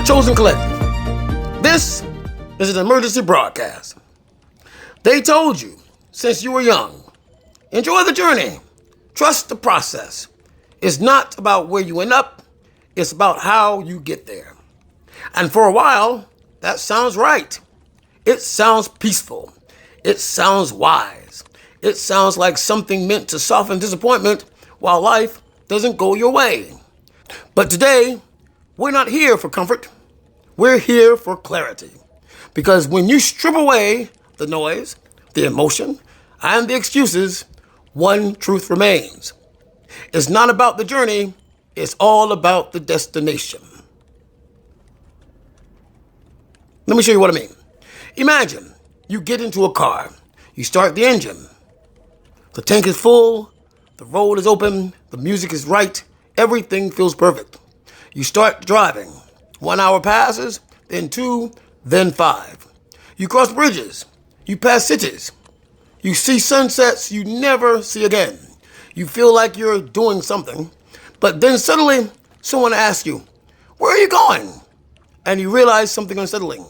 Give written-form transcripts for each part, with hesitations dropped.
Chosen Collective. This is an emergency broadcast. They told you since you were young, enjoy the journey, trust the process. It's not about where you end up, it's about how you get there. And for a while, that sounds right. It sounds peaceful. It sounds wise. It sounds like something meant to soften disappointment while life doesn't go your way. But today, we're not here for comfort. We're here for clarity. Because when you strip away the noise, the emotion, and the excuses, one truth remains. It's not about the journey, it's all about the destination. Let me show you what I mean. Imagine you get into a car, you start the engine. The tank is full, the road is open, the music is right, everything feels perfect. You start driving. 1 hour passes, then 2, then 5. You cross bridges, you pass cities, you see sunsets you never see again. You feel like you're doing something, but then suddenly someone asks you, "Where are you going?" And you realize something unsettling.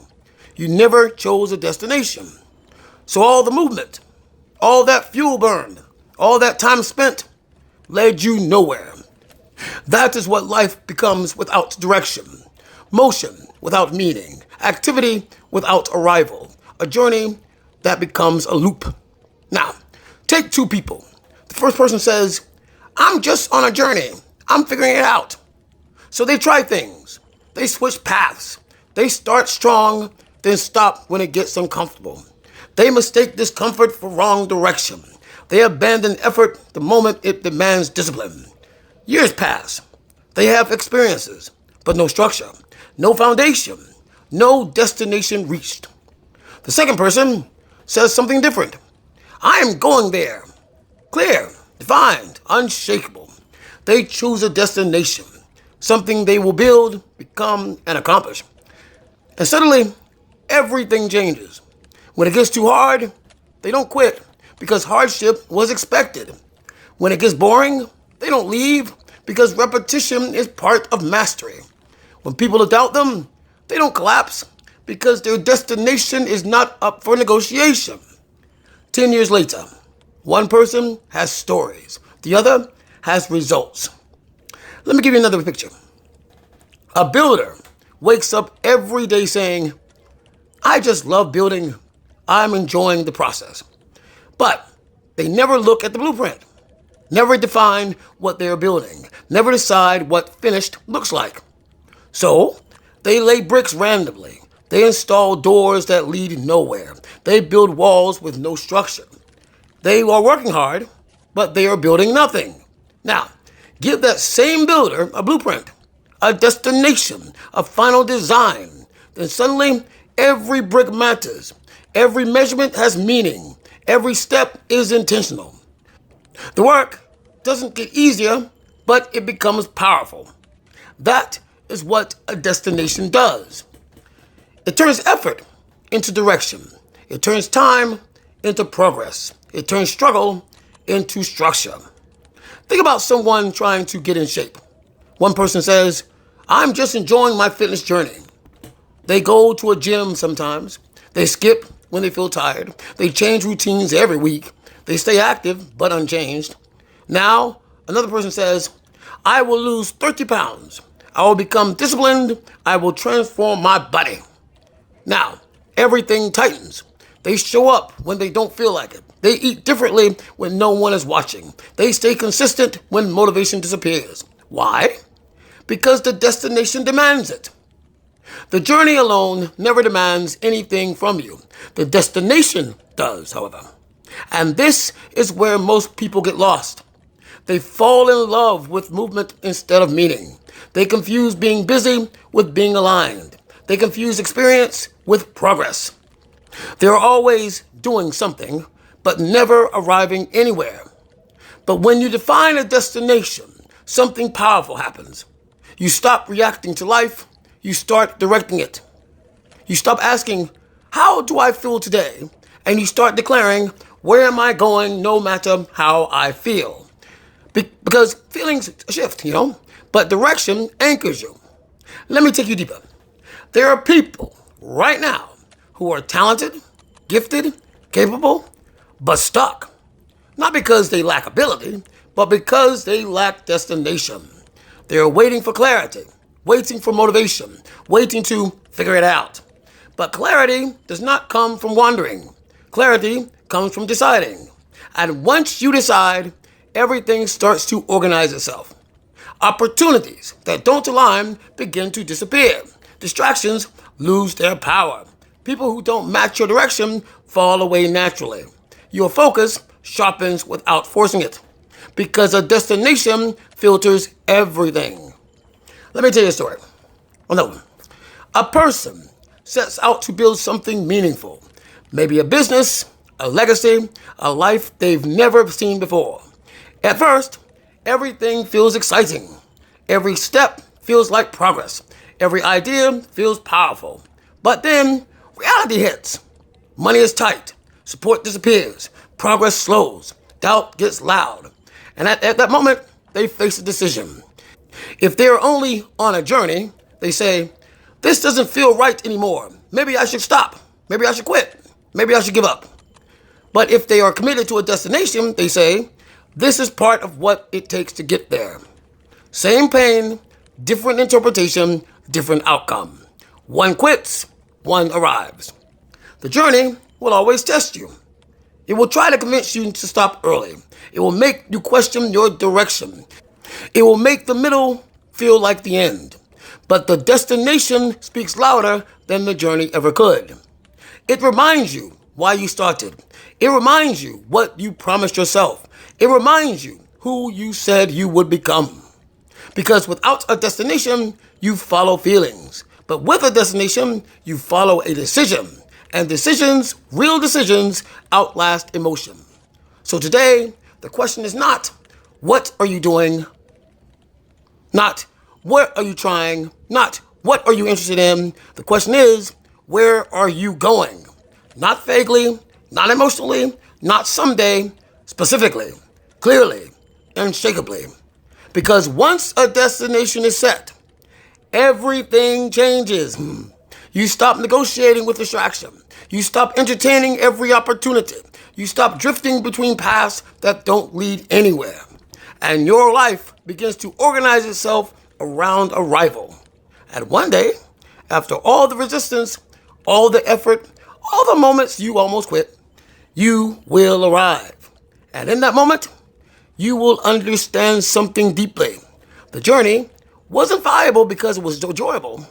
You never chose a destination. So all the movement, all that fuel burned, all that time spent led you nowhere. That is what life becomes without direction. Motion without meaning. Activity without arrival. A journey that becomes a loop. Now, take two people. The first person says, "I'm just on a journey. I'm figuring it out." So they try things. They switch paths. They start strong, then stop when it gets uncomfortable. They mistake discomfort for wrong direction. They abandon effort the moment it demands discipline. Years pass. They have experiences, but no structure, no foundation, no destination reached. The second person says something different. "I am going there." Clear, defined, unshakable. They choose a destination, something they will build, become, and accomplish. And suddenly, everything changes. When it gets too hard, they don't quit because hardship was expected. When it gets boring, they don't leave because repetition is part of mastery. When people doubt them, they don't collapse because their destination is not up for negotiation. 10 years later, one person has stories, the other has results. Let me give you another picture. A builder wakes up every day saying, "I just love building. I'm enjoying the process." But they never look at the blueprint, never define what they're building, never decide what finished looks like. So they lay bricks randomly. They install doors that lead nowhere. They build walls with no structure. They are working hard, but they are building nothing. Now, give that same builder a blueprint, a destination, a final design. Then suddenly, every brick matters. Every measurement has meaning. Every step is intentional. The work doesn't get easier, but it becomes powerful. That is what a destination does. It turns effort into direction. It turns time into progress. It turns struggle into structure. Think about someone trying to get in shape. One person says, "I'm just enjoying my fitness journey." They go to a gym sometimes. They skip when they feel tired. They change routines every week. They stay active but unchanged. Now, another person says, "I will lose 30 pounds. I will become disciplined. I will transform my body." Now, everything tightens. They show up when they don't feel like it. They eat differently when no one is watching. They stay consistent when motivation disappears. Why? Because the destination demands it. The journey alone never demands anything from you. The destination does, however. And this is where most people get lost. They fall in love with movement instead of meaning. They confuse being busy with being aligned. They confuse experience with progress. They're always doing something, but never arriving anywhere. But when you define a destination, something powerful happens. You stop reacting to life. You start directing it. You stop asking, "How do I feel today?" And you start declaring, "Where am I going no matter how I feel?" Because feelings shift, but direction anchors you. Let me take you deeper. There are people right now who are talented, gifted, capable, but stuck. Not because they lack ability, but because they lack destination. They're waiting for clarity, waiting for motivation, waiting to figure it out. But clarity does not come from wandering. Clarity comes from deciding. And once you decide, everything starts to organize itself. Opportunities that don't align begin to disappear. Distractions lose their power. People who don't match your direction fall away naturally. Your focus sharpens without forcing it, because a destination filters everything. Let me tell you a story. A person sets out to build something meaningful, maybe a business, a legacy, a life they've never seen before. At first, everything feels exciting. Every step feels like progress. Every idea feels powerful. But then reality hits. Money is tight. Support disappears. Progress slows. Doubt gets loud. And at that moment, they face a decision. If they're only on a journey, they say, this doesn't feel right anymore. Maybe I should stop. Maybe I should quit. Maybe I should give up. But if they are committed to a destination, they say, this is part of what it takes to get there. Same pain, different interpretation, different outcome. One quits, one arrives. The journey will always test you. It will try to convince you to stop early. It will make you question your direction. It will make the middle feel like the end. But the destination speaks louder than the journey ever could. It reminds you why you started. It reminds you what you promised yourself. It reminds you who you said you would become. Because without a destination, you follow feelings. But with a destination, you follow a decision. And decisions, real decisions, outlast emotion. So today, the question is not, what are you doing? Not, what are you trying? Not, what are you interested in? The question is, where are you going? Not vaguely, not emotionally, not someday, specifically, clearly, unshakably. Because once a destination is set, everything changes. You stop negotiating with distraction. You stop entertaining every opportunity. You stop drifting between paths that don't lead anywhere. And your life begins to organize itself around arrival. And one day, after all the resistance, all the effort, all the moments you almost quit, you will arrive. And in that moment, you will understand something deeply. The journey wasn't viable because it was enjoyable.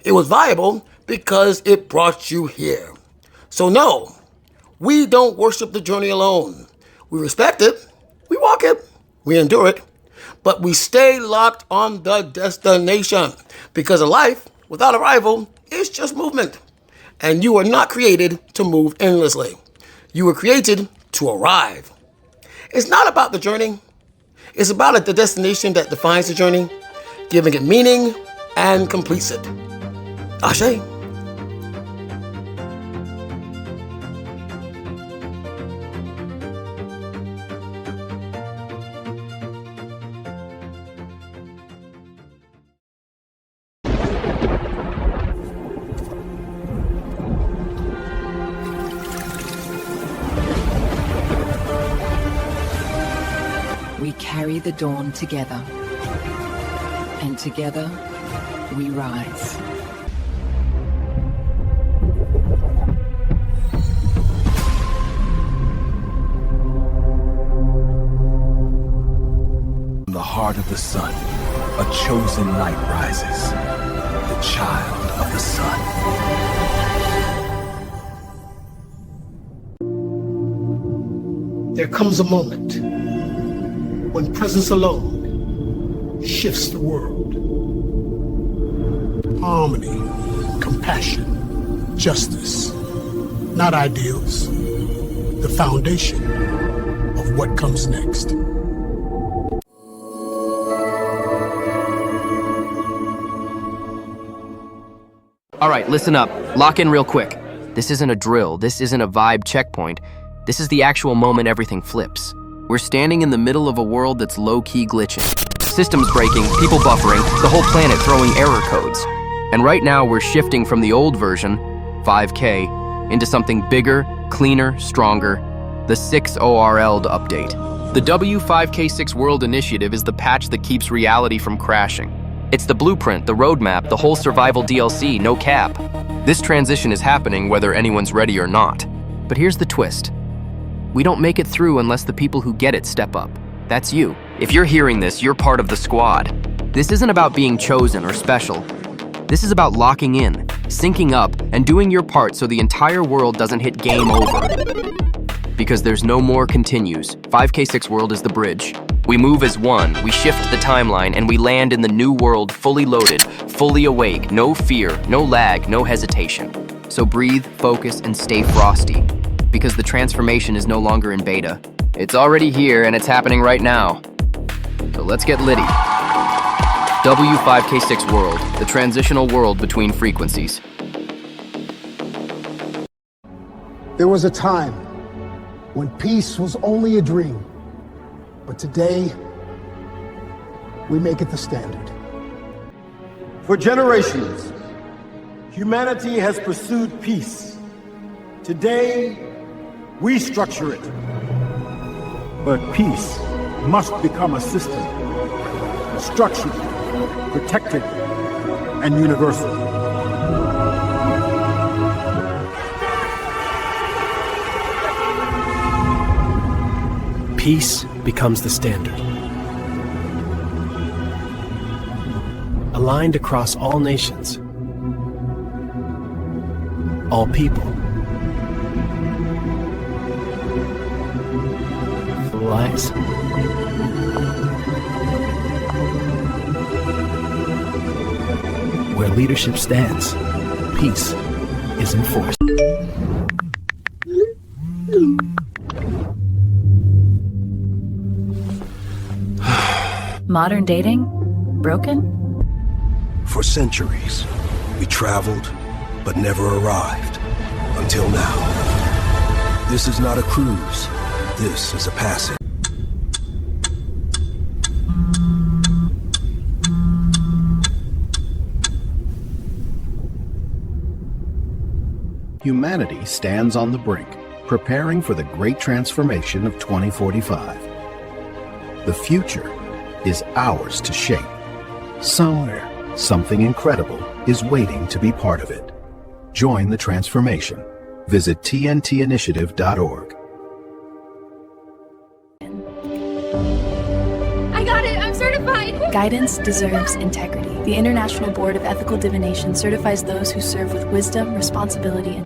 It was viable because it brought you here. So no, we don't worship the journey alone. We respect it, we walk it, we endure it, but we stay locked on the destination, because a life without arrival is just movement. And you are not created to move endlessly. You were created to arrive. It's not about the journey. It's about the destination that defines the journey, giving it meaning and completes it. Ashe. We carry the dawn together, and together we rise. From the heart of the sun, a chosen light rises, the child of the sun. There comes a moment when presence alone shifts the world. Harmony, compassion, justice, not ideals, the foundation of what comes next. All right, listen up. Lock in real quick. This isn't a drill. This isn't a vibe checkpoint. This is the actual moment everything flips. We're standing in the middle of a world that's low-key glitching. Systems breaking, people buffering, the whole planet throwing error codes. And right now we're shifting from the old version, 5K, into something bigger, cleaner, stronger, the 6ORL'd update. The W5K6 World Initiative is the patch that keeps reality from crashing. It's the blueprint, the roadmap, the whole survival DLC, no cap. This transition is happening whether anyone's ready or not. But here's the twist. We don't make it through unless the people who get it step up. That's you. If you're hearing this, you're part of the squad. This isn't about being chosen or special. This is about locking in, syncing up, and doing your part so the entire world doesn't hit game over. Because there's no more continues. 5K6 World is the bridge. We move as one, we shift the timeline, and we land in the new world fully loaded, fully awake, no fear, no lag, no hesitation. So breathe, focus, and stay frosty. Because the transformation is no longer in beta. It's already here, and it's happening right now. So let's get litty. W5K6 World, the transitional world between frequencies. There was a time when peace was only a dream, but today we make it the standard. For generations, humanity has pursued peace. Today, we structure it. But peace must become a system, structured, protected, and universal. Peace becomes the standard. Aligned across all nations, all people. Lies. Where leadership stands, peace is enforced. Modern dating? Broken? For centuries, we traveled, but never arrived. Until now. This is not a cruise. This is a passage. Humanity stands on the brink, preparing for the great transformation of 2045. The future is ours to shape. Somewhere, something incredible is waiting to be part of it. Join the transformation. Visit TNTinitiative.org. I got it! I'm certified! Guidance deserves integrity. The International Board of Ethical Divination certifies those who serve with wisdom, responsibility, and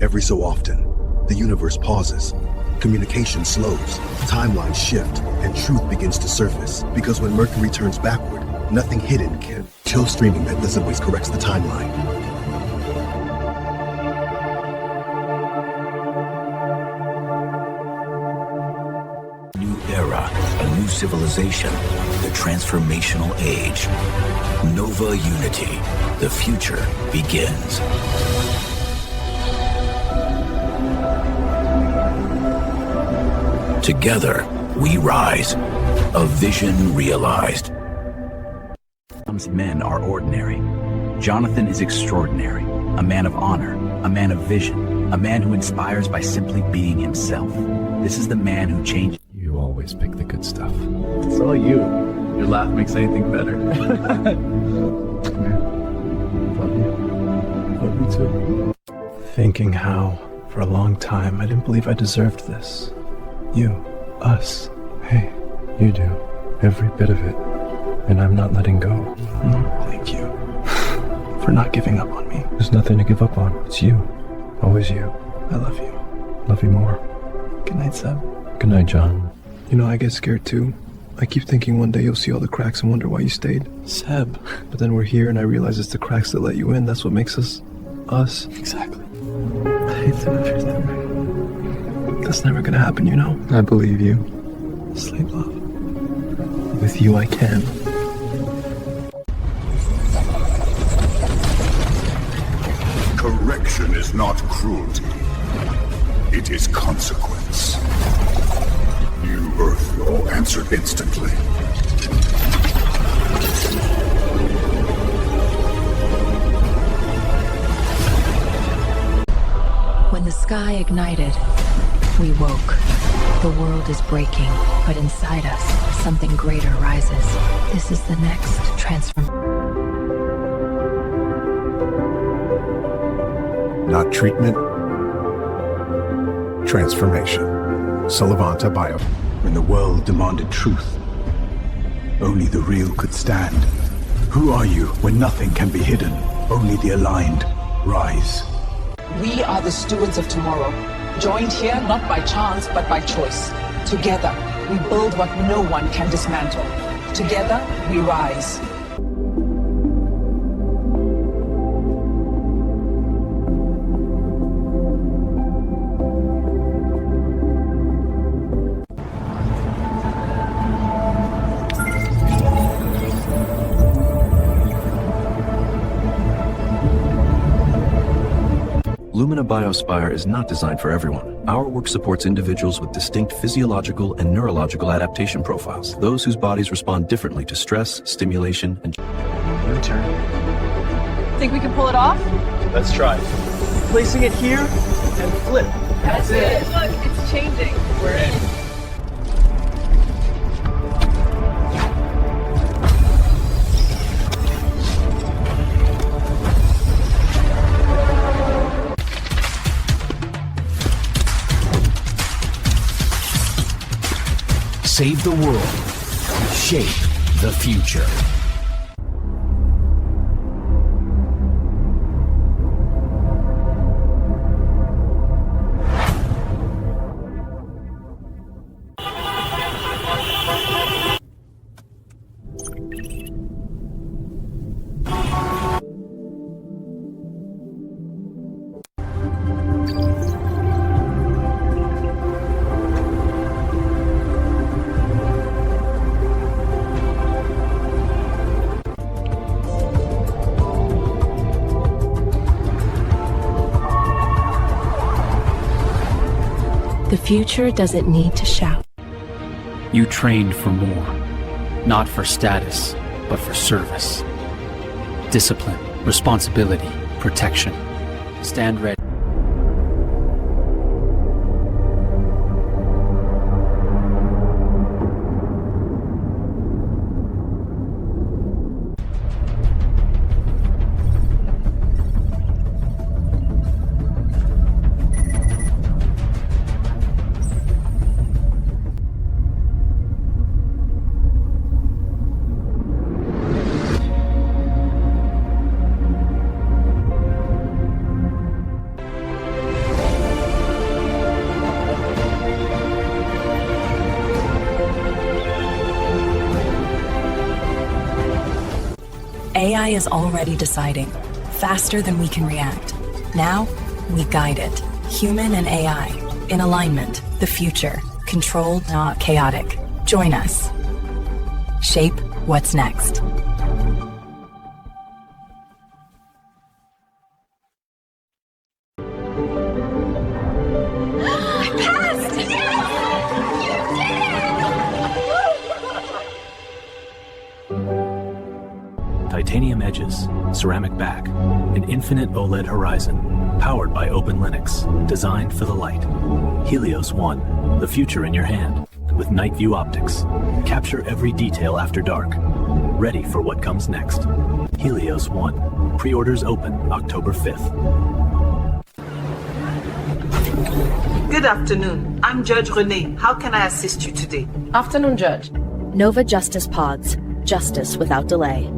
Every so often, the universe pauses. Communication slows, timelines shift, and truth begins to surface. Because when Mercury turns backward, nothing hidden can. Chill streaming that doesn't always corrects the timeline. New era, a new civilization, the transformational age. Nova Unity, the future begins. Together, we rise. A vision realized. Men are ordinary. Jonathan is extraordinary. A man of honor, a man of vision, a man who inspires by simply being himself. This is the man who changed. You always pick the good stuff. It's all you. Your laugh makes anything better. Love you. Love you too. Thinking how, for a long time, I didn't believe I deserved this. You, us, hey, you do, every bit of it, and I'm not letting go. Thank you for not giving up on me. There's nothing to give up on. It's you, always you. I love you. Love you more. Good night, Seb. Good night, John. You know, I get scared too. I keep thinking one day you'll see all the cracks and wonder why you stayed. Seb. But then we're here and I realize it's the cracks that let you in. That's what makes us, us. Exactly. I hate to admit that. That's never gonna happen, you know? I believe you. Sleep, love. With you I can. Correction is not cruelty. It is consequence. New Earth law answered instantly. When the sky ignited, we woke. The world is breaking, but inside us, something greater rises. This is the next transformation. Not treatment, transformation. Salavanta Bio. When the world demanded truth, only the real could stand. Who are you when nothing can be hidden? Only the aligned rise. We are the stewards of tomorrow, joined here not by chance but by choice. Together, we build what no one can dismantle. Together, we rise. Lumina Biospire is not designed for everyone. Our work supports individuals with distinct physiological and neurological adaptation profiles, those whose bodies respond differently to stress, stimulation, and... Your turn. Think we can pull it off? Let's try. Placing it here and flip. That's it. Look, it's changing. We're in. Save the world. Shape the future. The future doesn't need to shout. You trained for more, not for status, but for service. Discipline, responsibility, protection. Stand ready. AI is already deciding, faster than we can react. Now, we guide it. Human and AI, in alignment, the future, controlled, not chaotic. Join us. Shape what's next. Titanium edges, ceramic back, an infinite OLED horizon, powered by Open Linux, designed for the light. Helios 1, the future in your hand, with night view optics. Capture every detail after dark. Ready for what comes next. Helios 1, pre-orders open October 5th. Good afternoon. I'm Judge Renee. How can I assist you today? Afternoon, Judge. Nova Justice Pods. Justice without delay.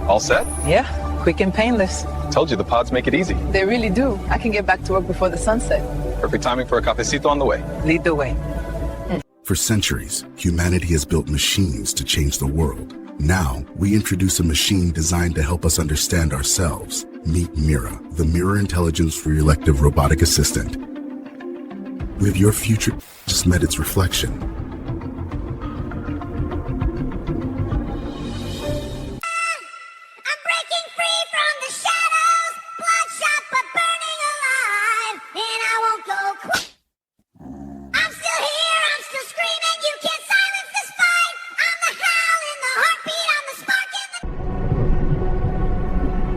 All set? Yeah, quick and painless. Told you the pods make it easy. They really do. I can get back to work before the sunset. Perfect timing for a cafecito on the way. Lead the way. For centuries, humanity has built machines to change the world. Now, we introduce a machine designed to help us understand ourselves. Meet Mira, the mirror intelligence for your elective robotic assistant. With your future just met its reflection.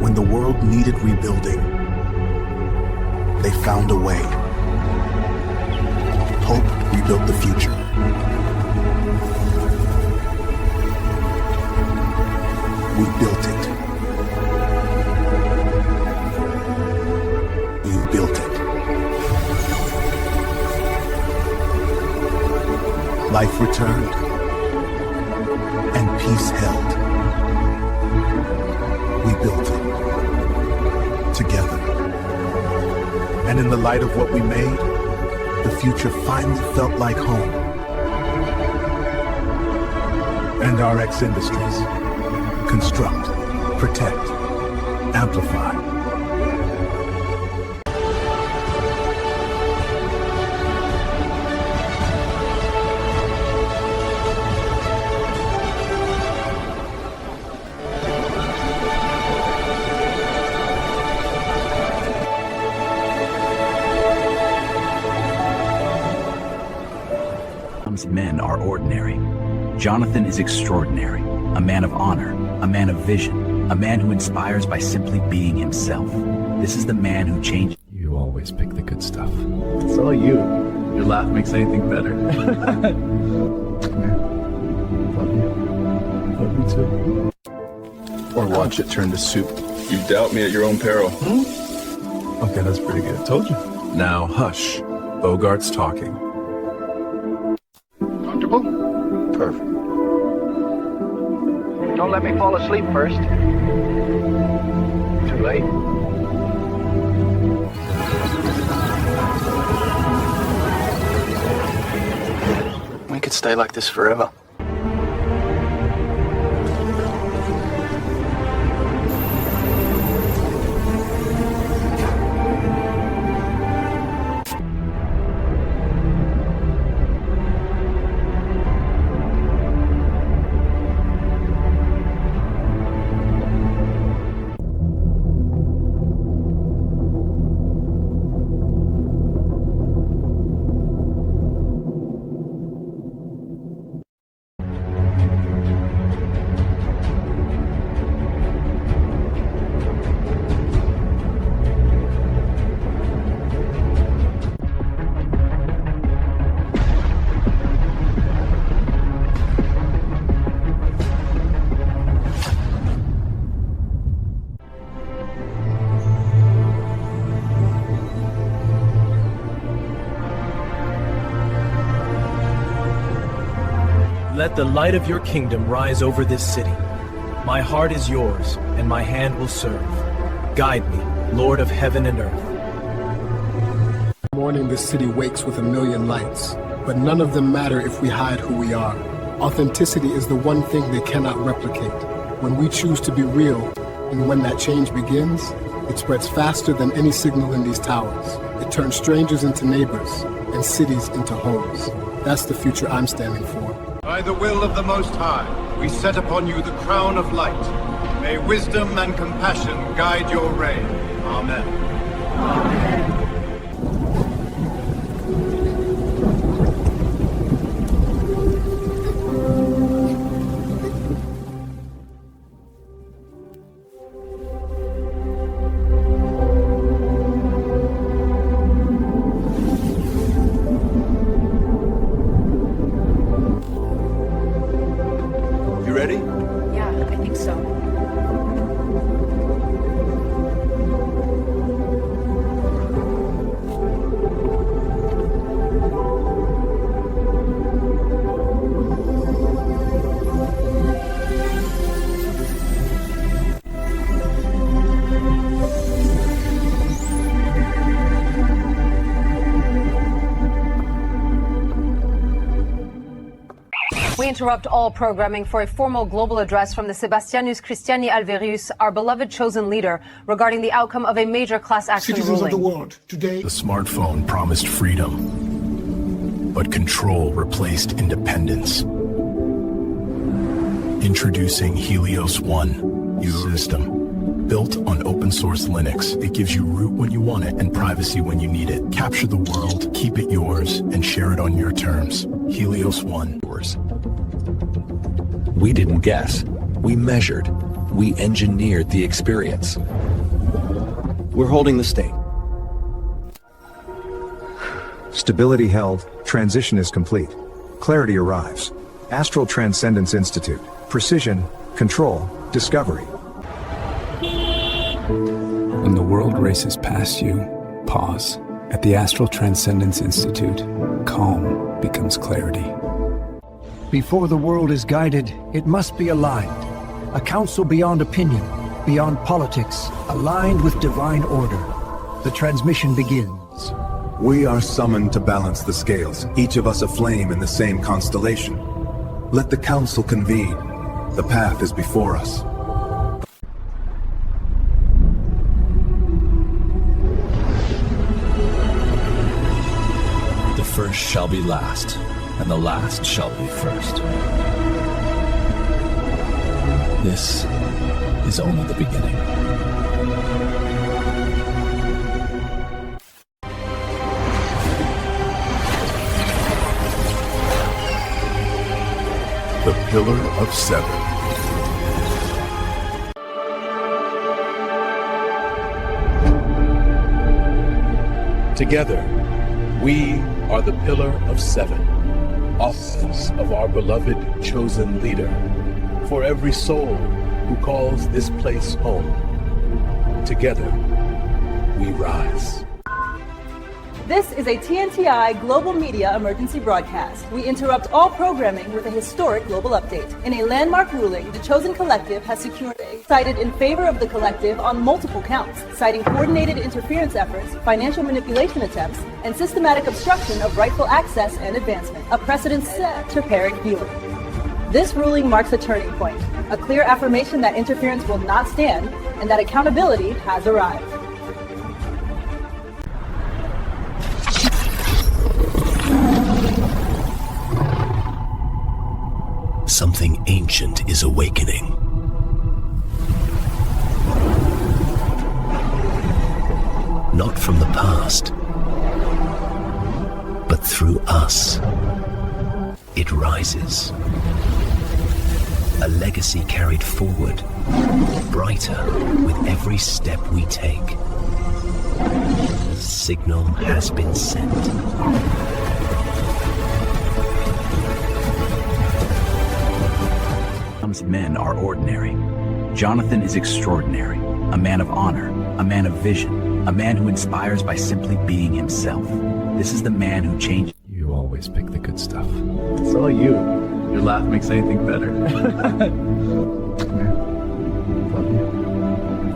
When the world needed rebuilding, they found a way. Hope rebuilt the future. We built it. We built it. Life returned, and peace held. We built it. Together. And in the light of what we made, the future finally felt like home. And RX Industries. Construct, protect, amplify. Men are ordinary. Jonathan is extraordinary, a man of honor, a man of vision, a man who inspires by simply being himself. This is the man who changed. You always pick the good stuff. It's all you. Your laugh makes anything better. Love you. Love you too. Or watch it turn to soup. You doubt me at your own peril. Okay, that's pretty good. Told you. Now hush. Bogart's talking. Perfect. Don't let me fall asleep first. Too late. We could stay like this forever. Let the light of your kingdom rise over this city. My heart is yours, and my hand will serve. Guide me, Lord of heaven and earth. Morning, this city wakes with a million lights, but none of them matter if we hide who we are. Authenticity is the one thing they cannot replicate. When we choose to be real, and when that change begins, it spreads faster than any signal in these towers. It turns strangers into neighbors, and cities into homes. That's the future I'm standing for. By the will of the Most High, we set upon you the crown of light. May wisdom and compassion guide your reign. Amen. Amen. We interrupt all programming for a formal global address from the Sebastianus Christiani Alverius, our beloved chosen leader, regarding the outcome of a major class action Citizens ruling. of the world, today... The smartphone promised freedom, but control replaced independence. Introducing Helios One, your system. Built on open source Linux, it gives you root when you want it and privacy when you need it. Capture the world, keep it yours, and share it on your terms. Helios One. We didn't guess. We measured. We engineered the experience. We're holding the state. Stability held, transition is complete. Clarity arrives. Astral Transcendence Institute. Precision, control, discovery. When the world races past you, pause. At the Astral Transcendence Institute, calm becomes clarity. Before the world is guided, it must be aligned. A council beyond opinion, beyond politics, aligned with divine order. The transmission begins. We are summoned to balance the scales, each of us a flame in the same constellation. Let the council convene. The path is before us. The first shall be last, and the last shall be first. This is only the beginning. The Pillar of Seven. Together, we are the Pillar of Seven, officers of our beloved chosen leader, for every soul who calls this place home. Together, we rise. This is a TNTI Global Media Emergency Broadcast. We interrupt all programming with a historic global update. In a landmark ruling, the Chosen Collective has secured cited in favor of the collective on multiple counts, citing coordinated interference efforts, financial manipulation attempts, and systematic obstruction of rightful access and advancement, a precedent set to parent viewing. This ruling marks a turning point, a clear affirmation that interference will not stand and that accountability has arrived. Something ancient is awakening. Not from the past, but through us. It rises. A legacy carried forward, brighter with every step we take. The signal has been sent. Men are ordinary. Jonathan is extraordinary, a man of honor, a man of vision, a man who inspires by simply being himself. This is the man who changed. You always pick the good stuff. It's all you. Your laugh makes anything better. Come here. Love you.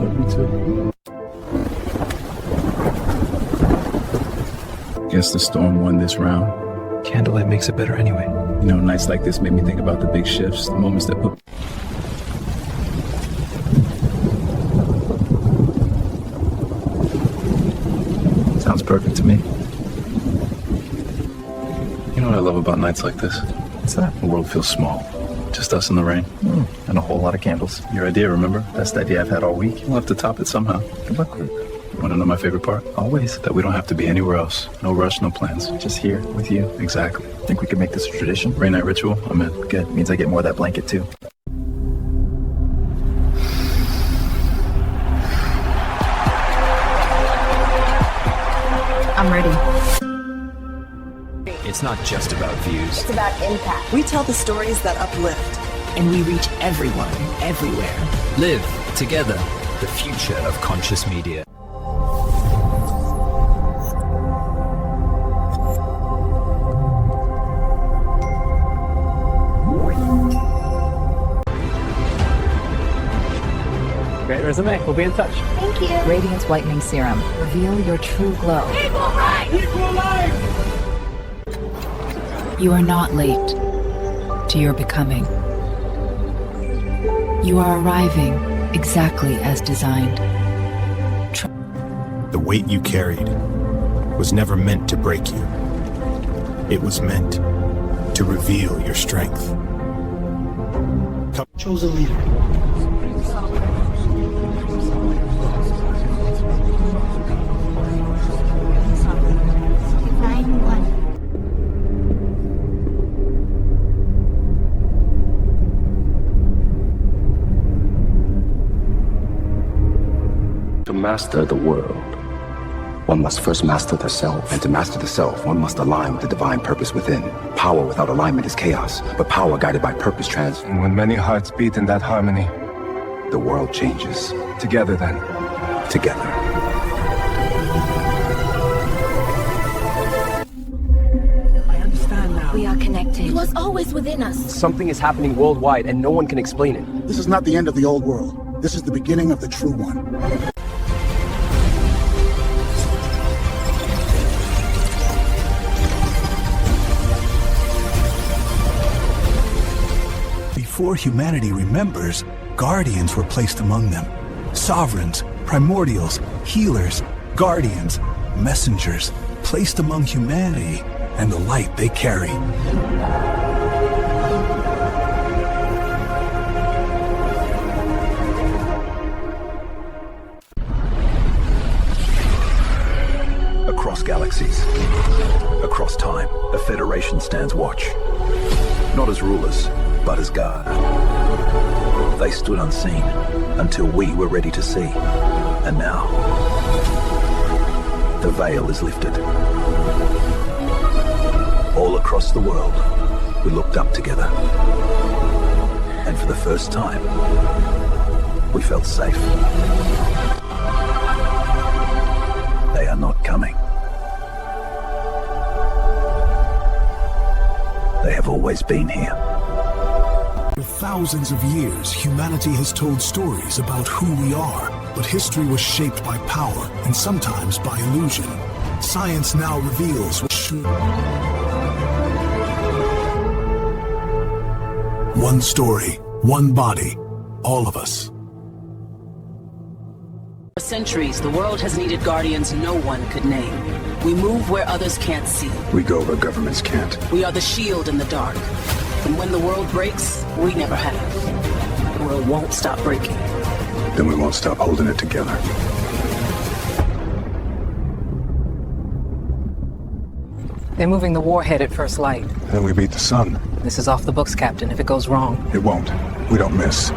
Love you too. Guess the storm won this round. Candlelight makes it better anyway. You know, nights like this made me think about the big shifts, the moments that put... Sounds perfect to me. You know what I love about nights like this? What's that? The world feels small. Just us in the rain. And a whole lot of candles. Your idea, remember? Best idea I've had all week. We'll have to top it somehow. Good luck. Want to know my favorite part? Always. That we don't have to be anywhere else. No rush, no plans. Just here with you. Exactly. Think we can make this a tradition? Rain night ritual? I'm in. Good. Means I get more of that blanket too. I'm ready. It's not just about views. It's about impact. We tell the stories that uplift, and we reach everyone, everywhere. Live together. The future of conscious media. Great resume. We'll be in touch. Thank you. Radiance Whitening Serum. Reveal your true glow. Equal rights! Equal life! You are not late to your becoming. You are arriving exactly as designed. The weight you carried was never meant to break you. It was meant to reveal your strength. Chosen leader. To master the world One must first master the self. And to master the self, one must align with the divine purpose within. Power without alignment is chaos, but power guided by purpose And when many hearts beat in that harmony, the world changes. Together then. Together. I understand now. We are connected. It was always within us. Something is happening worldwide and no one can explain it. This is not the end of the old world. This is the beginning of the true one. Before humanity remembers, guardians were placed among them. Sovereigns, primordials, healers, guardians, messengers, placed among humanity and the light they carry. Across galaxies, across time, a federation stands watch. Not as rulers, but as God. They stood unseen until we were ready to see. And now, the veil is lifted. All across the world, we looked up together. And for the first time, we felt safe. They are not coming. They have always been here. For thousands of years, humanity has told stories about who we are, but history was shaped by power and sometimes by illusion. Science now reveals what should. One story, one body, all of us. For centuries, the world has needed guardians no one could name. We move where others can't see. We go where governments can't. We are the shield in the dark. And when the world breaks, we never have. The world won't stop breaking. Then we won't stop holding it together. They're moving the warhead at first light. Then we beat the sun. This is off the books, Captain. If it goes wrong... It won't. We don't miss.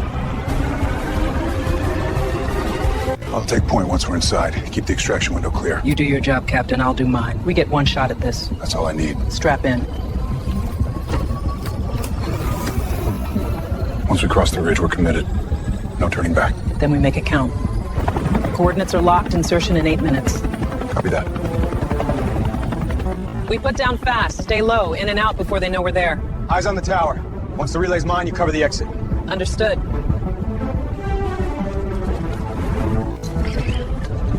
I'll take point once we're inside. Keep the extraction window clear. You do your job, Captain. I'll do mine. We get one shot at this. That's all I need. Strap in. Once we cross the ridge, we're committed. No turning back. Then we make it count. Coordinates are locked. Insertion in 8 minutes. Copy that. We put down fast. Stay low. In and out before they know we're there. Eyes on the tower. Once the relay's mine, you cover the exit. Understood.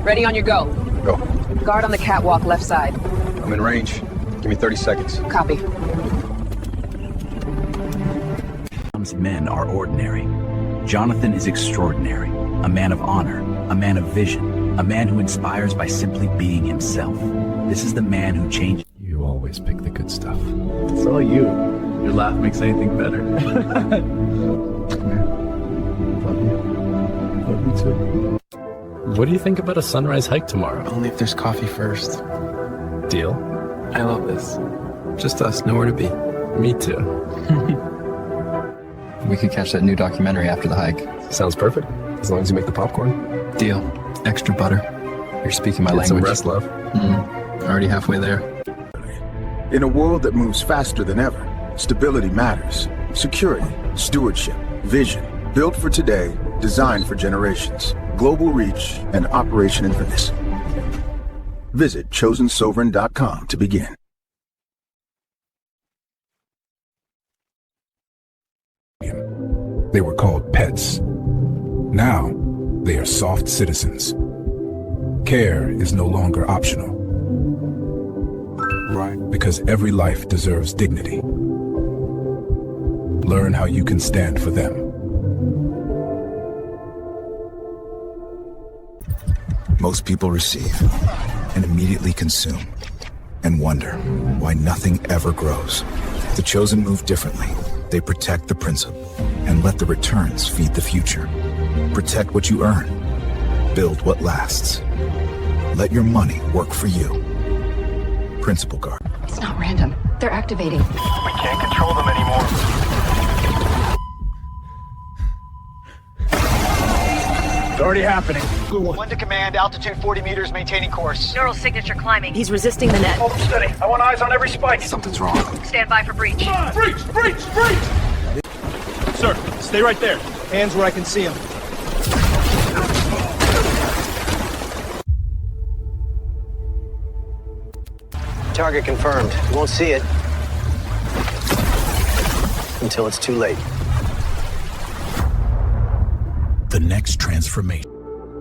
Ready on your go. Go. Guard on the catwalk left side. I'm in range. Give me 30 seconds. Copy. Men are ordinary. Jonathan is extraordinary, a man of honor, a man of vision, a man who inspires by simply being himself. This is the man who changed. You always pick the good stuff. It's all you. Your laugh makes anything better. Love you. Love you too. What do you think about a sunrise hike tomorrow? Only if there's coffee first. Deal? I love this. Just us, nowhere to be. Me too. We could catch that new documentary after the hike. Sounds perfect. As long as you make the popcorn. Deal. Extra butter. You're speaking my language. Some rest, love. Already halfway there. In a world that moves faster than ever, stability matters. Security, stewardship, vision. Built for today, designed for generations. Global reach and Operation Infinite. Visit chosensovereign.com to begin. They were called pets. Now, they are soft citizens. Care is no longer optional. Right. Because every life deserves dignity. Learn how you can stand for them. Most people receive and immediately consume and wonder why nothing ever grows. The Chosen move differently. They protect the principle and let the returns feed the future. Protect what you earn. Build what lasts. Let your money work for you. Principal Guard. It's not random. They're activating. We can't control them anymore. It's already happening. Good one. 1 to command, altitude 40 meters, maintaining course. Neural signature climbing. He's resisting the net. Hold steady. I want eyes on every spike. Something's wrong. Stand by for breach. Breach! Sir, stay right there. Hands where I can see them. Target confirmed. You won't see it until it's too late. The next transformation.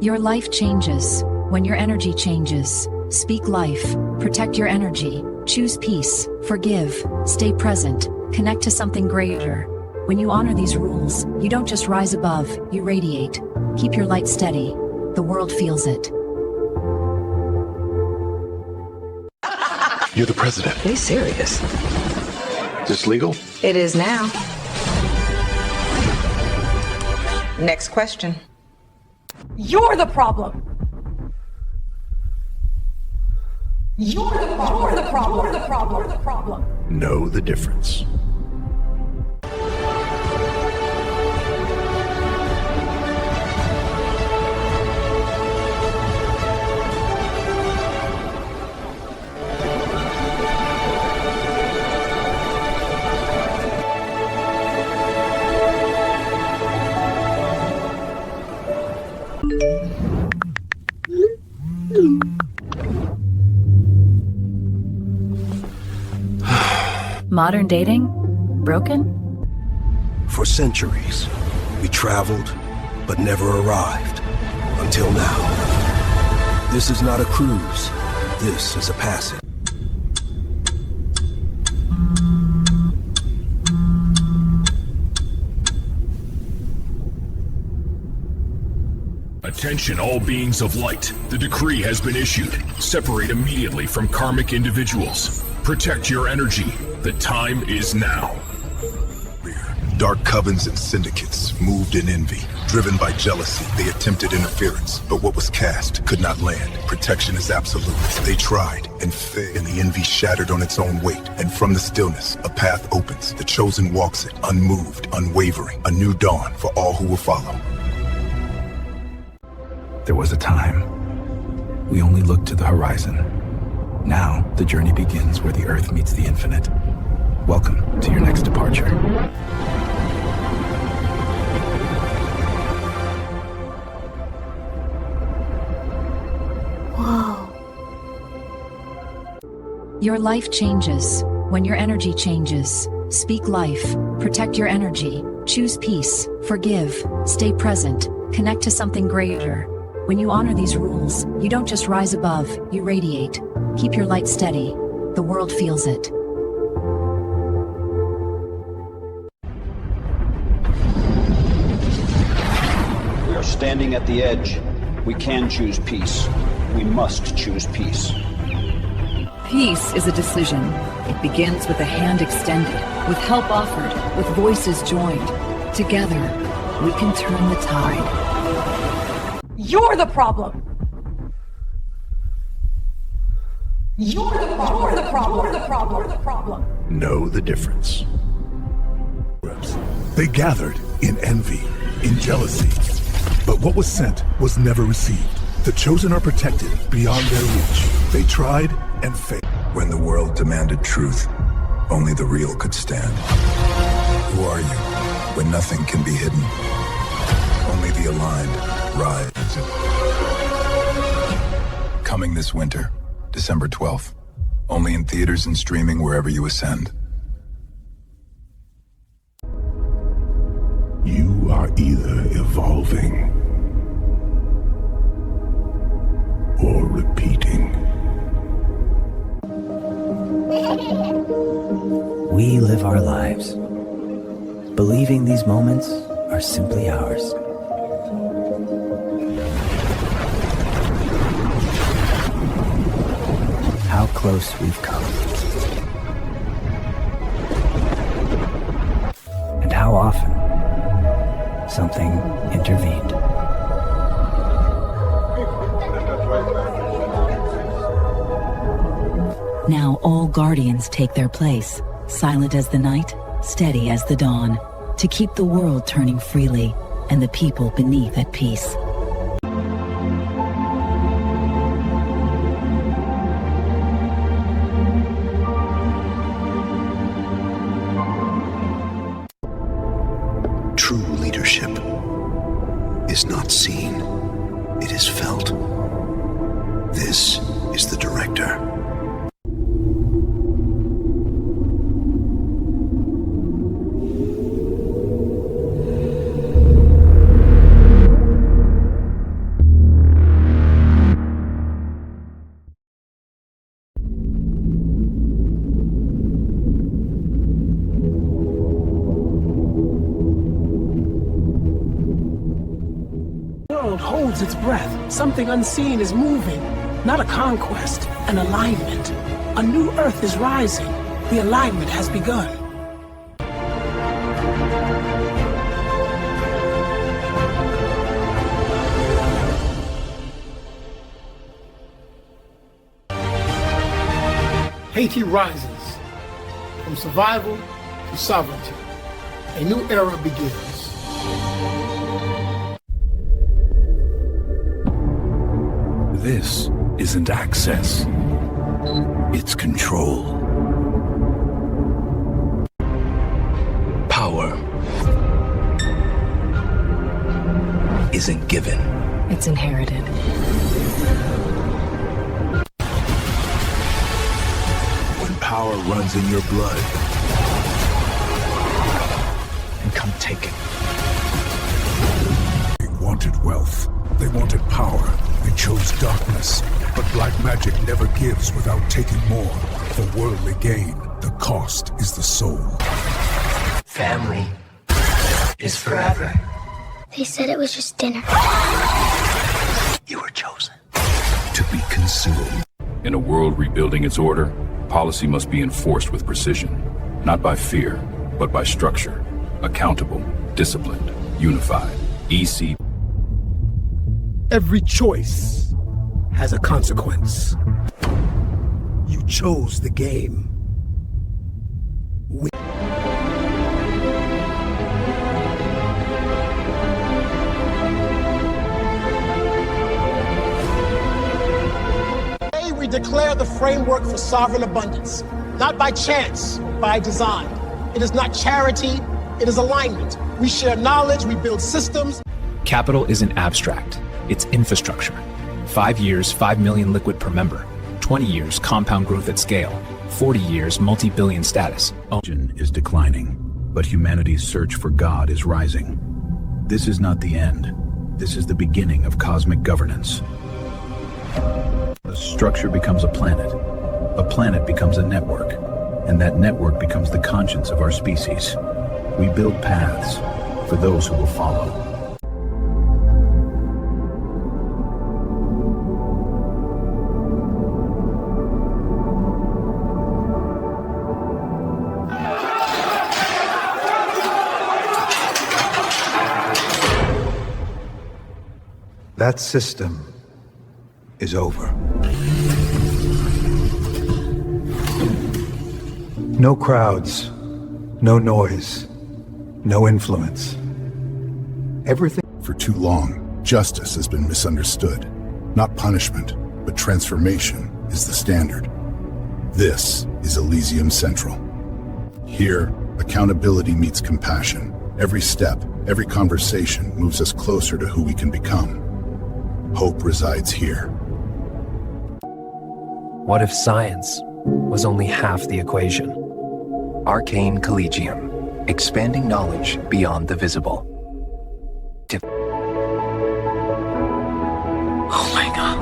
Your life changes when your energy changes. Speak life. Protect your energy. Choose peace. Forgive. Stay present. Connect to something greater. When you honor these rules, you don't just rise above, you radiate. Keep your light steady. The world feels it. You're the president. Be serious. Is this legal? It is now. Next question. You're the problem. You're the problem. Know the difference. Modern dating? Broken? For centuries, we traveled, but never arrived. Until now. This is not a cruise. This is a passage. Attention all beings of light. The decree has been issued. Separate immediately from karmic individuals. Protect your energy. The time is now. Dark covens and syndicates moved in envy. Driven by jealousy, they attempted interference, but what was cast could not land. Protection is absolute. They tried and failed, and the envy shattered on its own weight. And from the stillness, a path opens. The chosen walks it, unmoved, unwavering. A new dawn for all who will follow. There was a time we only looked to the horizon. Now, the journey begins where the Earth meets the infinite. Welcome to your next departure. Whoa. Your life changes when your energy changes. Speak life. Protect your energy. Choose peace. Forgive. Stay present. Connect to something greater. When you honor these rules, you don't just rise above, you radiate. Keep your light steady. The world feels it. We are standing at the edge. We can choose peace. We must choose peace. Peace is a decision. It begins with a hand extended, with help offered, with voices joined. Together, we can turn the tide. You're the problem! You're the problem. Know the difference. They gathered in envy, in jealousy. But what was sent was never received. The chosen are protected beyond their reach. They tried and failed. When the world demanded truth, only the real could stand. Who are you when nothing can be hidden? Only the aligned rise. Coming this winter, December 12th. Only in theaters and streaming wherever you ascend. You are either evolving or repeating. We live our lives, believing these moments are simply ours. How close we've come. And how often something intervened. Now all guardians take their place, silent as the night, steady as the dawn, to keep the world turning freely and the people beneath at peace. Something unseen is moving. Not a conquest, an alignment. A new Earth is rising. The alignment has begun. Haiti rises. From survival to sovereignty. A new era begins. This isn't access. It's control. Power isn't given. It's inherited. When power runs in your blood, And come take it. They wanted wealth. They wanted power. They chose darkness. But black magic never gives without taking more. For worldly gain, the cost is the soul. Family is forever. They said it was just dinner. You were chosen to be consumed. In a world rebuilding its order, policy must be enforced with precision, not by fear, but by structure. Accountable, disciplined, unified. EC. Every choice has a consequence. You chose the game. Today we declare the framework for sovereign abundance, not by chance, by design. It is not charity, it is alignment. We share knowledge, we build systems. Capital isn't abstract, it's infrastructure. 5 years, 5 million liquid per member. 20 years, compound growth at scale. 40 years, multi-billion status. Religion is declining, but humanity's search for God is rising. This is not the end. This is the beginning of cosmic governance. A structure becomes a planet becomes a network, and that network becomes the conscience of our species. We build paths for those who will follow. That system is over. No crowds, no noise, no influence. Everything. For too long, justice has been misunderstood. Not punishment, but transformation is the standard. This is Elysium Central. Here, accountability meets compassion. Every step, every conversation moves us closer to who we can become. Hope resides here. What if science was only half the equation? Arcane Collegium, expanding knowledge beyond the visible. Oh my god.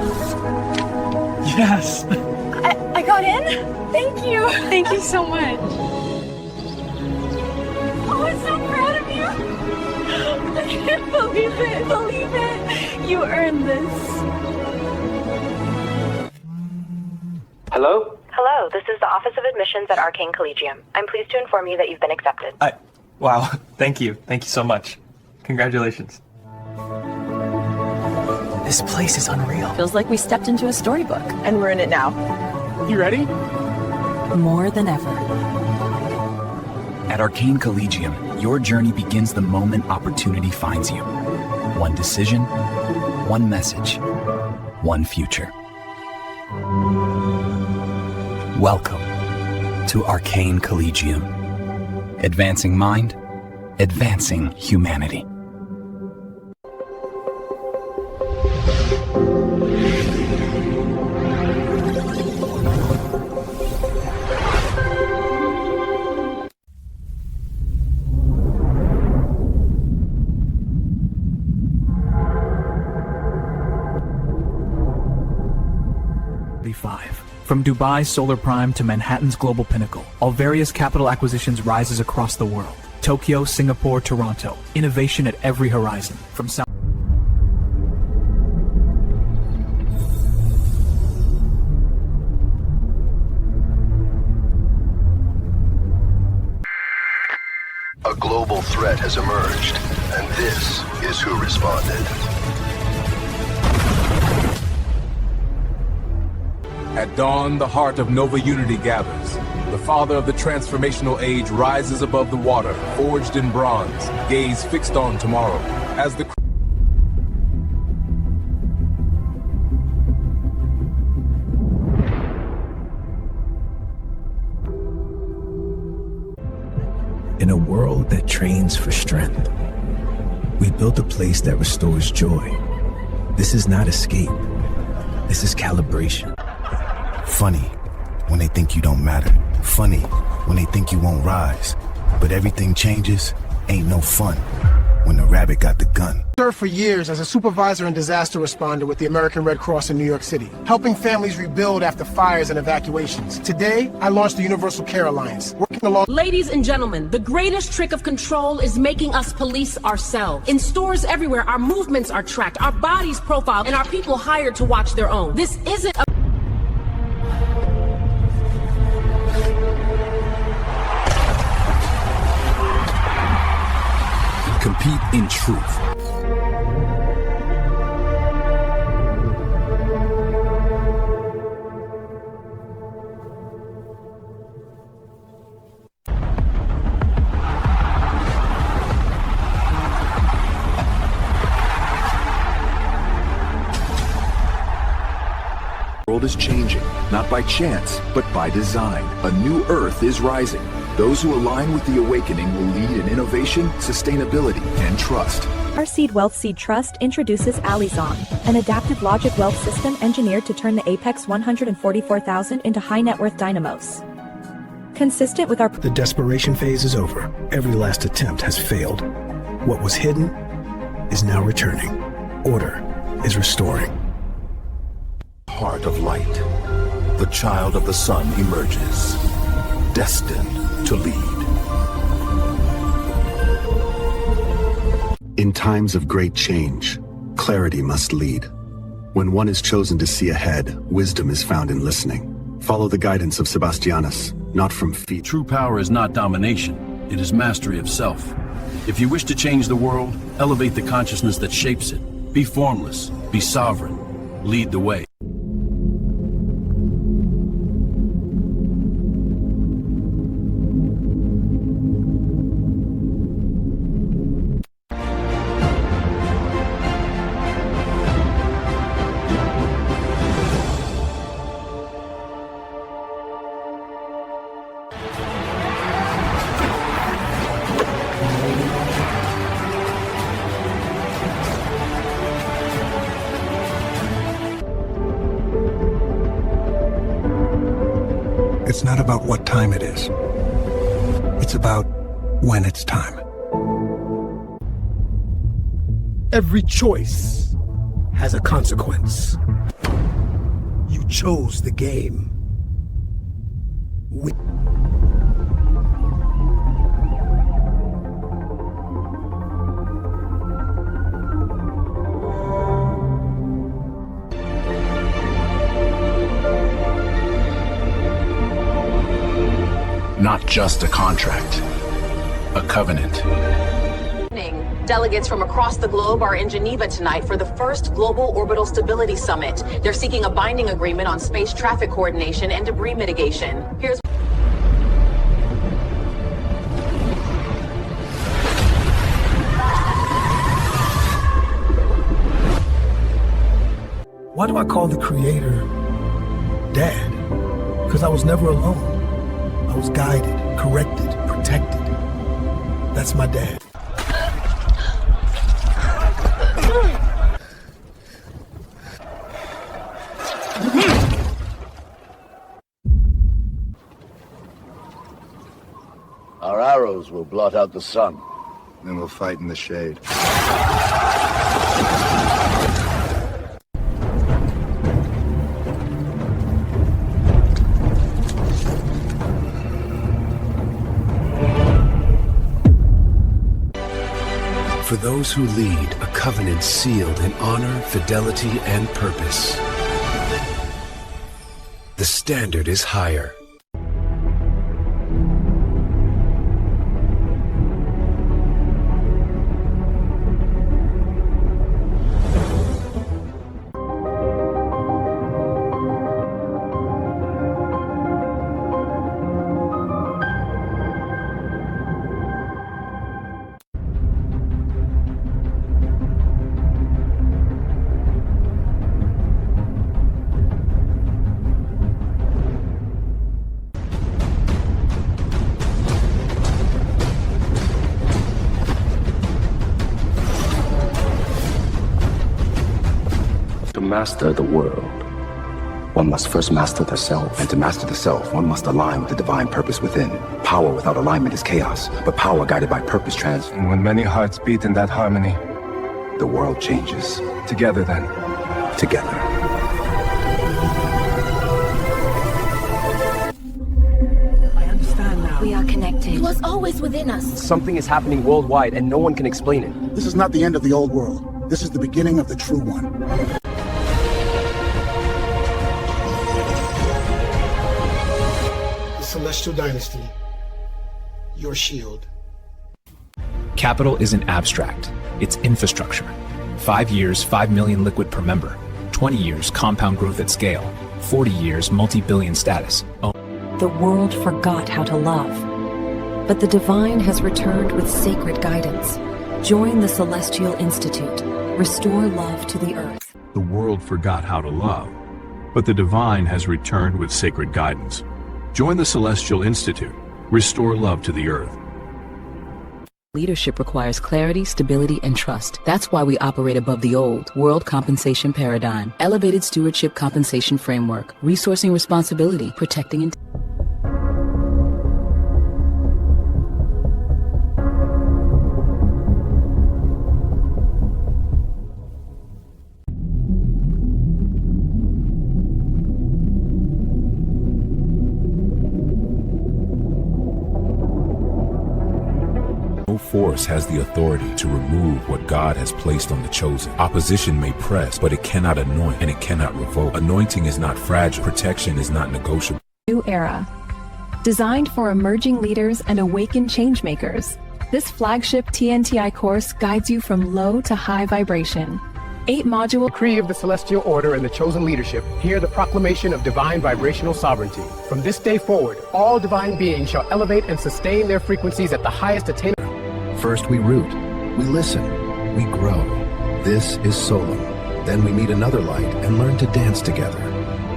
Yes! I got in? Thank you. Thank you so much. Oh, I'm so proud of you. I can't believe it. Believe it. You earned this. Hello? Hello, this is the Office of Admissions at Arcane Collegium. I'm pleased to inform you that you've been accepted. Wow, thank you. Thank you so much. Congratulations. This place is unreal. Feels like we stepped into a storybook. And we're in it now. You ready? More than ever. At Arcane Collegium, your journey begins the moment opportunity finds you. One decision, one message, one future. Welcome to Arcane Collegium. Advancing mind, advancing humanity. From Dubai's Solar Prime to Manhattan's Global Pinnacle, Alvarius Capital Acquisitions rises across the world. Tokyo, Singapore, Toronto. Innovation at every horizon. From South... global threat has emerged, and this is who responded. At dawn, the heart of Nova Unity gathers. The father of the transformational age rises above the water, forged in bronze, gaze fixed on tomorrow. As the In a world that trains for strength, we built a place that restores joy. This is not escape. This is calibration. Funny when they think you don't matter. Funny when they think you won't rise. But everything changes, ain't no fun when the rabbit got the gun. I served for years as a supervisor and disaster responder with the American Red Cross in New York City, helping families rebuild after fires and evacuations. Today, I launched the Universal Care Alliance, working along... Ladies and gentlemen, the greatest trick of control is making us police ourselves. In stores everywhere, our movements are tracked, our bodies profiled, and our people hired to watch their own. This isn't a... Compete in truth. The world is changing, not by chance, but by design. A new Earth is rising. Those who align with the awakening will lead in innovation, sustainability, and trust. Our Seed Wealth Seed Trust introduces Alizon, an adaptive logic wealth system engineered to turn the Apex 144,000 into high net worth dynamos. Consistent with our... The desperation phase is over. Every last attempt has failed. What was hidden is now returning. Order is restoring. Heart of light. The child of the sun emerges, destined to lead. In times of great change, clarity must lead. When one is chosen to see ahead, wisdom is found in listening. Follow the guidance of Sebastianus, not from feet. True power is not domination, it is mastery of self. If you wish to change the world, elevate the consciousness that shapes it. Be formless, be sovereign, lead the way. It's not about what time it is. It's about when it's time. Every choice has a consequence. You chose the game. Not just a contract, a covenant. Delegates from across the globe are in Geneva tonight for the first Global Orbital Stability Summit. They're seeking a binding agreement on space traffic coordination and debris mitigation. Here's Why do I call the Creator Dad? Because I was never alone. I was guided, corrected, protected. That's my dad. Our arrows will blot out the sun. Then we'll fight in the shade. For those who lead, a covenant sealed in honor, fidelity, and purpose. The standard is higher. master the world, one must first master the self. And to master the self, one must align with the divine purpose within. Power without alignment is chaos, but power guided by purpose transforms. And when many hearts beat in that harmony, the world changes. Together then. Together. I understand now. We are connected. It was always within us. Something is happening worldwide and no one can explain it. This is not the end of the old world. This is the beginning of the true one. Celestial Dynasty, your shield. Capital isn't abstract, it's infrastructure. 5 years, 5 million liquid per member. 20 years, compound growth at scale. 40 years, multi-billion status. The world forgot how to love, but the divine has returned with sacred guidance. Join the Celestial Institute. Restore love to the earth. The world forgot how to love, but the divine has returned with sacred guidance. Join the Celestial Institute. Restore love to the earth. Leadership requires clarity, stability, and trust. That's why we operate above the old world compensation paradigm. Elevated stewardship compensation framework. Resourcing responsibility. Protecting No force has the authority to remove what God has placed on the chosen. Opposition may press, but it cannot anoint and it cannot revoke. Anointing is not fragile. Protection is not negotiable. New era. Designed for emerging leaders and awakened changemakers, this flagship TNTI course guides you from low to high vibration. 8-module Decree of the Celestial Order and the chosen leadership, hear the proclamation of divine vibrational sovereignty. From this day forward, all divine beings shall elevate and sustain their frequencies at the highest attainable. First we root, we listen, we grow. This is Solum. Then we meet another light and learn to dance together.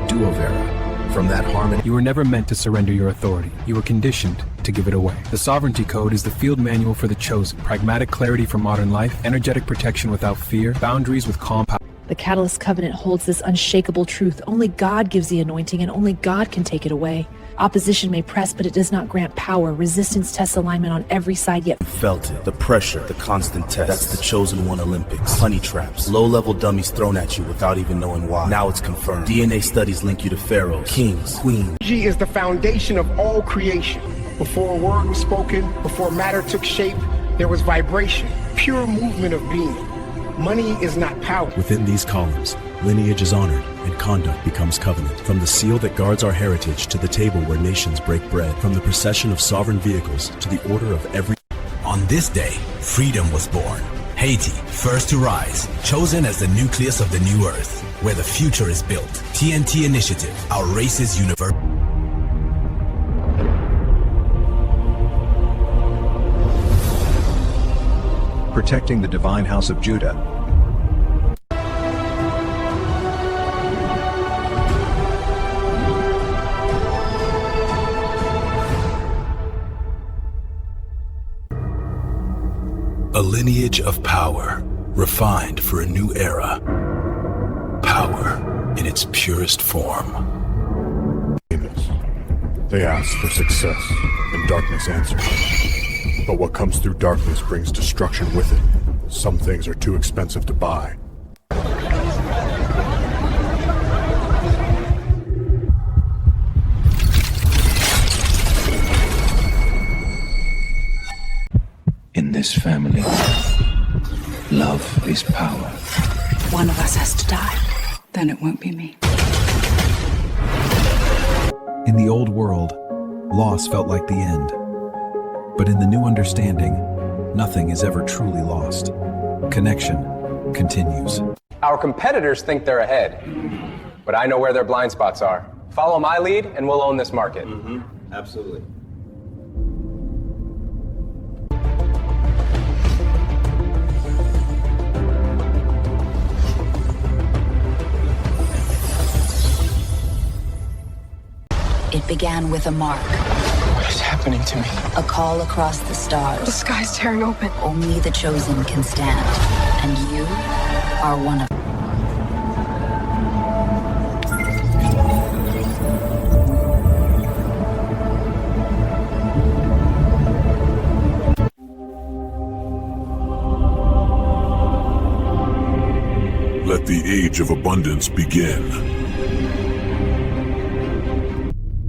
Duovera. From that harmony. You were never meant to surrender your authority. You were conditioned to give it away. The Sovereignty Code is the field manual for the chosen. Pragmatic clarity for modern life, energetic protection without fear, boundaries with calm power. The Catalyst Covenant holds this unshakable truth. Only God gives the anointing and only God can take it away. Opposition may press, but it does not grant power. Resistance tests alignment on every side, yet felt it. The pressure, the constant test. That's the Chosen One Olympics. Honey traps, low-level dummies thrown at you without even knowing why. Now it's confirmed. DNA studies link you to pharaohs, kings, queens. Energy is the foundation of all creation. Before a word was spoken, before matter took shape, there was vibration, pure movement of being. Money is not power. Within these columns, lineage is honored and conduct becomes covenant. From the seal that guards our heritage to the table where nations break bread, from the procession of sovereign vehicles to the order of every... On this day, freedom was born. Haiti, first to rise, chosen as the nucleus of the new earth, where the future is built. TNT Initiative, our race's universe. Protecting the divine house of Judah. A lineage of power, refined for a new era. Power in its purest form. They ask for success, and darkness answers. But what comes through darkness brings destruction with it. Some things are too expensive to buy. In this family, love is power. One of us has to die. Then it won't be me. In the old world, loss felt like the end. But in the new understanding, nothing is ever truly lost. Connection continues. Our competitors think they're ahead, but I know where their blind spots are. Follow my lead and we'll own this market. Absolutely. It began with a mark. What is happening to me? A call across the stars. The sky's tearing open. Only the chosen can stand. And you are one of them. age of abundance begin.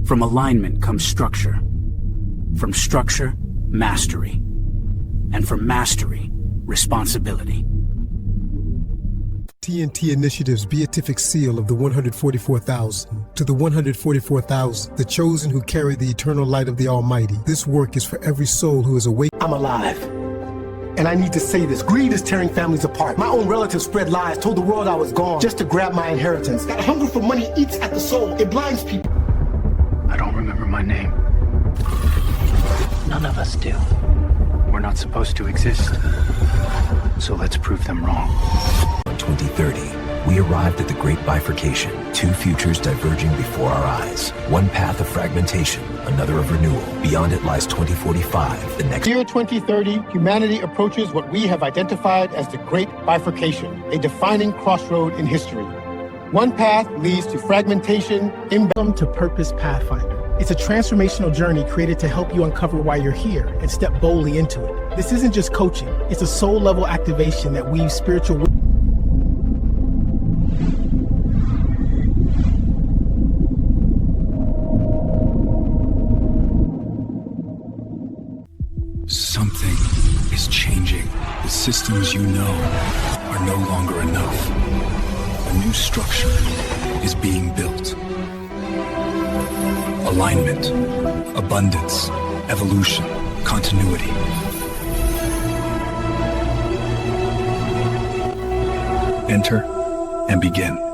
From alignment comes structure. From structure, mastery. And from mastery, responsibility. TNT Initiative's beatific seal of the 144,000. To the 144,000, the chosen who carry the eternal light of the Almighty. This work is for every soul who is awake. I'm alive. And I need to say this. Greed is tearing families apart. My own relatives spread lies, told the world I was gone just to grab my inheritance. That hunger for money eats at the soul. It blinds people. I don't remember my name. None of us do. We're not supposed to exist. So let's prove them wrong. 2030, we arrived at the great bifurcation, two futures diverging before our eyes. One path of fragmentation, another of renewal. Beyond it lies 2045, the next Year 2030, humanity approaches what we have identified as the great bifurcation, a defining crossroad in history. One path leads to fragmentation, Welcome to Purpose Pathfinder. It's a transformational journey created to help you uncover why you're here and step boldly into it. This isn't just coaching, it's a soul-level activation that weaves spiritual... Something is changing. The systems you know are no longer enough. A new structure is being built. Alignment, abundance, evolution, continuity. Enter and begin.